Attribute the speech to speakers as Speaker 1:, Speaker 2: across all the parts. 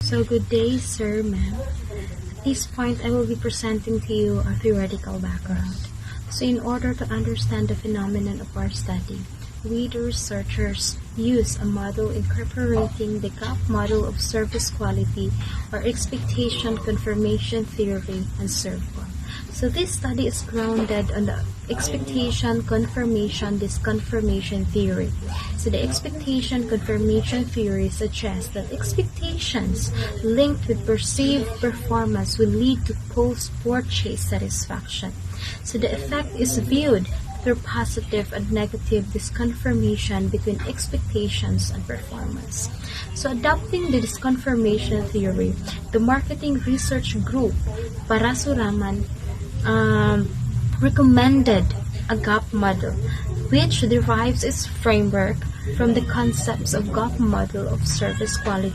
Speaker 1: So good day, sir, ma'am. At this point, I will be presenting to you a theoretical background. So in order to understand the phenomenon of our study, we, the researchers, use a model incorporating the gap model of service quality or expectation confirmation theory and SERVQUAL. So this study is grounded on the expectation confirmation disconfirmation theory. So the expectation confirmation theory suggests that expectations linked with perceived performance will lead to post-purchase satisfaction. So the effect is viewed through positive and negative disconfirmation between expectations and performance. So adopting the disconfirmation theory, the marketing research group Parasuraman recommended a gap model, which derives its framework from the concepts of gap model of service quality.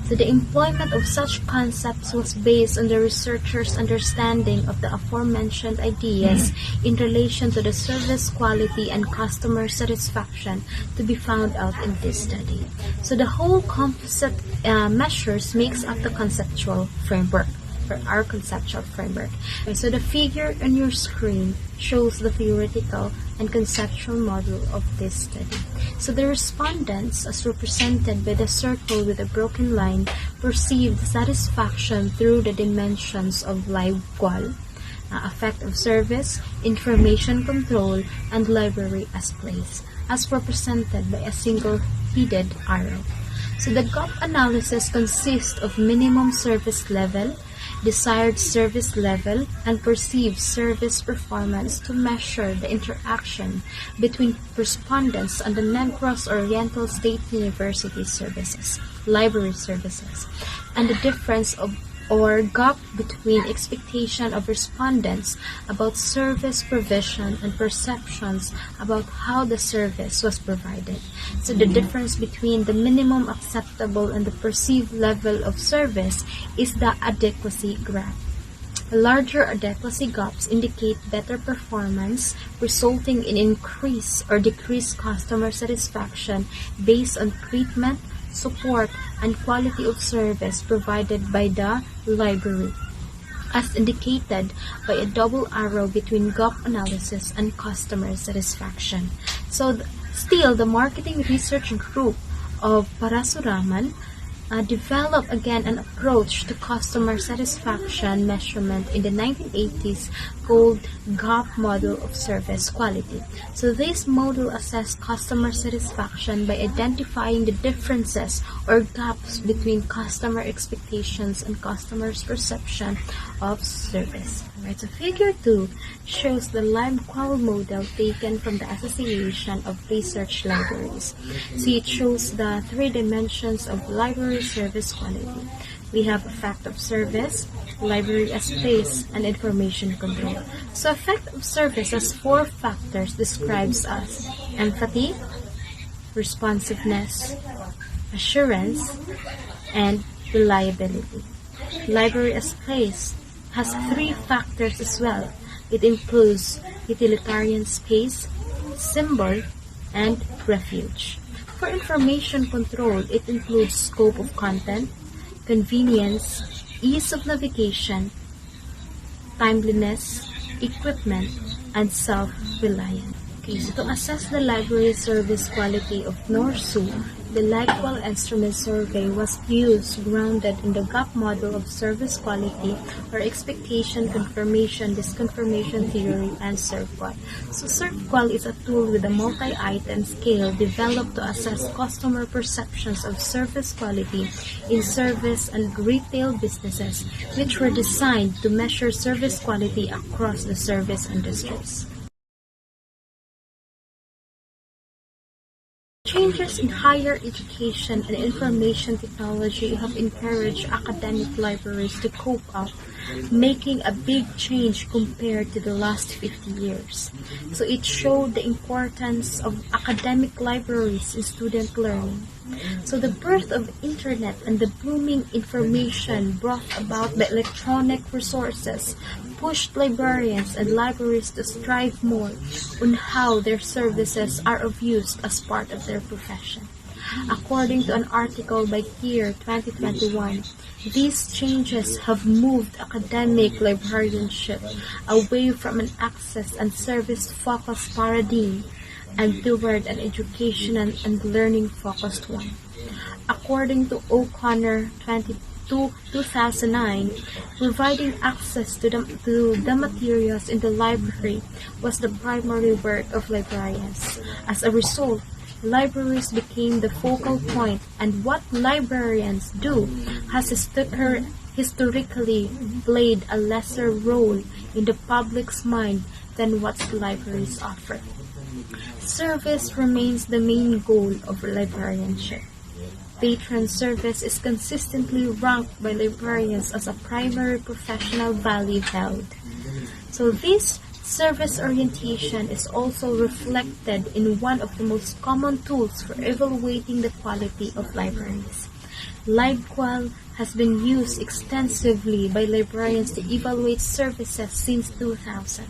Speaker 1: So the employment of such concepts was based on the researchers' understanding of the aforementioned ideas in relation to the service quality and customer satisfaction to be found out in this study. So the whole composite measures makes up the conceptual framework, for our conceptual framework. So the figure on your screen shows the theoretical and conceptual model of this study. So the respondents, as represented by the circle with a broken line, perceived satisfaction through the dimensions of LiveQual, effect of service, information control, and library as place, as represented by a single-headed arrow. So the gap analysis consists of minimum service level, desired service level, and perceived service performance to measure the interaction between respondents and the Negros Oriental State University services, library services, and the difference of or gap between expectation of respondents about service provision and perceptions about how the service was provided. So the difference between the minimum acceptable and the perceived level of service is the adequacy graph. Larger adequacy gaps indicate better performance, resulting in increased or decreased customer satisfaction based on treatment, support, and quality of service provided by the library, as indicated by a double arrow between gap analysis and customer satisfaction. So still, the marketing research group of Parasuraman developed again an approach to customer satisfaction measurement in the 1980s called gap model of service quality. So this model assessed customer satisfaction by identifying the differences or gaps between customer expectations and customers' perception of service. Alright, so figure 2 shows the LiveQual model taken from the Association of Research Libraries. See, it shows the 3 dimensions of library service quality. We have effect of service, library as place, and information control. So effect of service has 4 factors describes as empathy, responsiveness, assurance, and reliability. Library as place has 3 factors as well. It includes utilitarian space, symbol, and refuge. For information control, it includes scope of content, convenience, ease of navigation, timeliness, equipment, and self-reliance. Okay, so to assess the library service quality of NORSU, the LiveQual instrument survey was used grounded in the gap model of service quality or expectation confirmation disconfirmation theory and SERVQUAL. So SERVQUAL is a tool with a multi-item scale developed to assess customer perceptions of service quality in service and retail businesses, which were designed to measure service quality across the service industries. Changes in higher education and information technology have encouraged academic libraries to cope up, making a big change compared to the last 50 years. So it showed the importance of academic libraries in student learning. So the birth of internet and the booming information brought about by electronic resources pushed librarians and libraries to strive more on how their services are of use as part of their profession. According to an article by Year 2021, these changes have moved academic librarianship away from an access and service-focused paradigm and toward an educational and learning-focused one. According to O'Connor 2009, providing access to the materials in the library was the primary work of librarians. As a result, libraries became the focal point, and what librarians do has historically played a lesser role in the public's mind than what libraries offer. Service remains the main goal of librarianship. Patron service is consistently ranked by librarians as a primary professional value held. So this service orientation is also reflected in one of the most common tools for evaluating the quality of libraries. LibQual has been used extensively by librarians to evaluate services since 2000.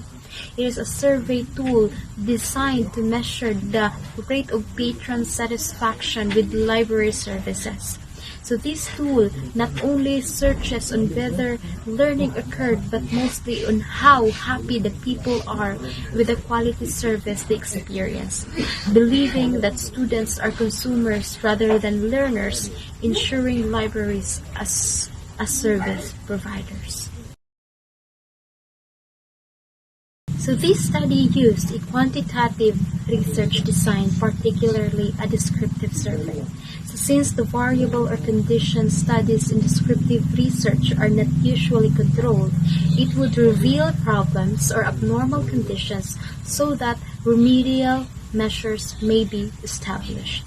Speaker 1: It is a survey tool designed to measure the rate of patron satisfaction with library services. So this tool not only searches on whether learning occurred, but mostly on how happy the people are with the quality service they experience, believing that students are consumers rather than learners, ensuring libraries as service providers. So this study used a quantitative research design, particularly a descriptive survey. So since the variable or condition studies in descriptive research are not usually controlled, it would reveal problems or abnormal conditions so that remedial measures may be established.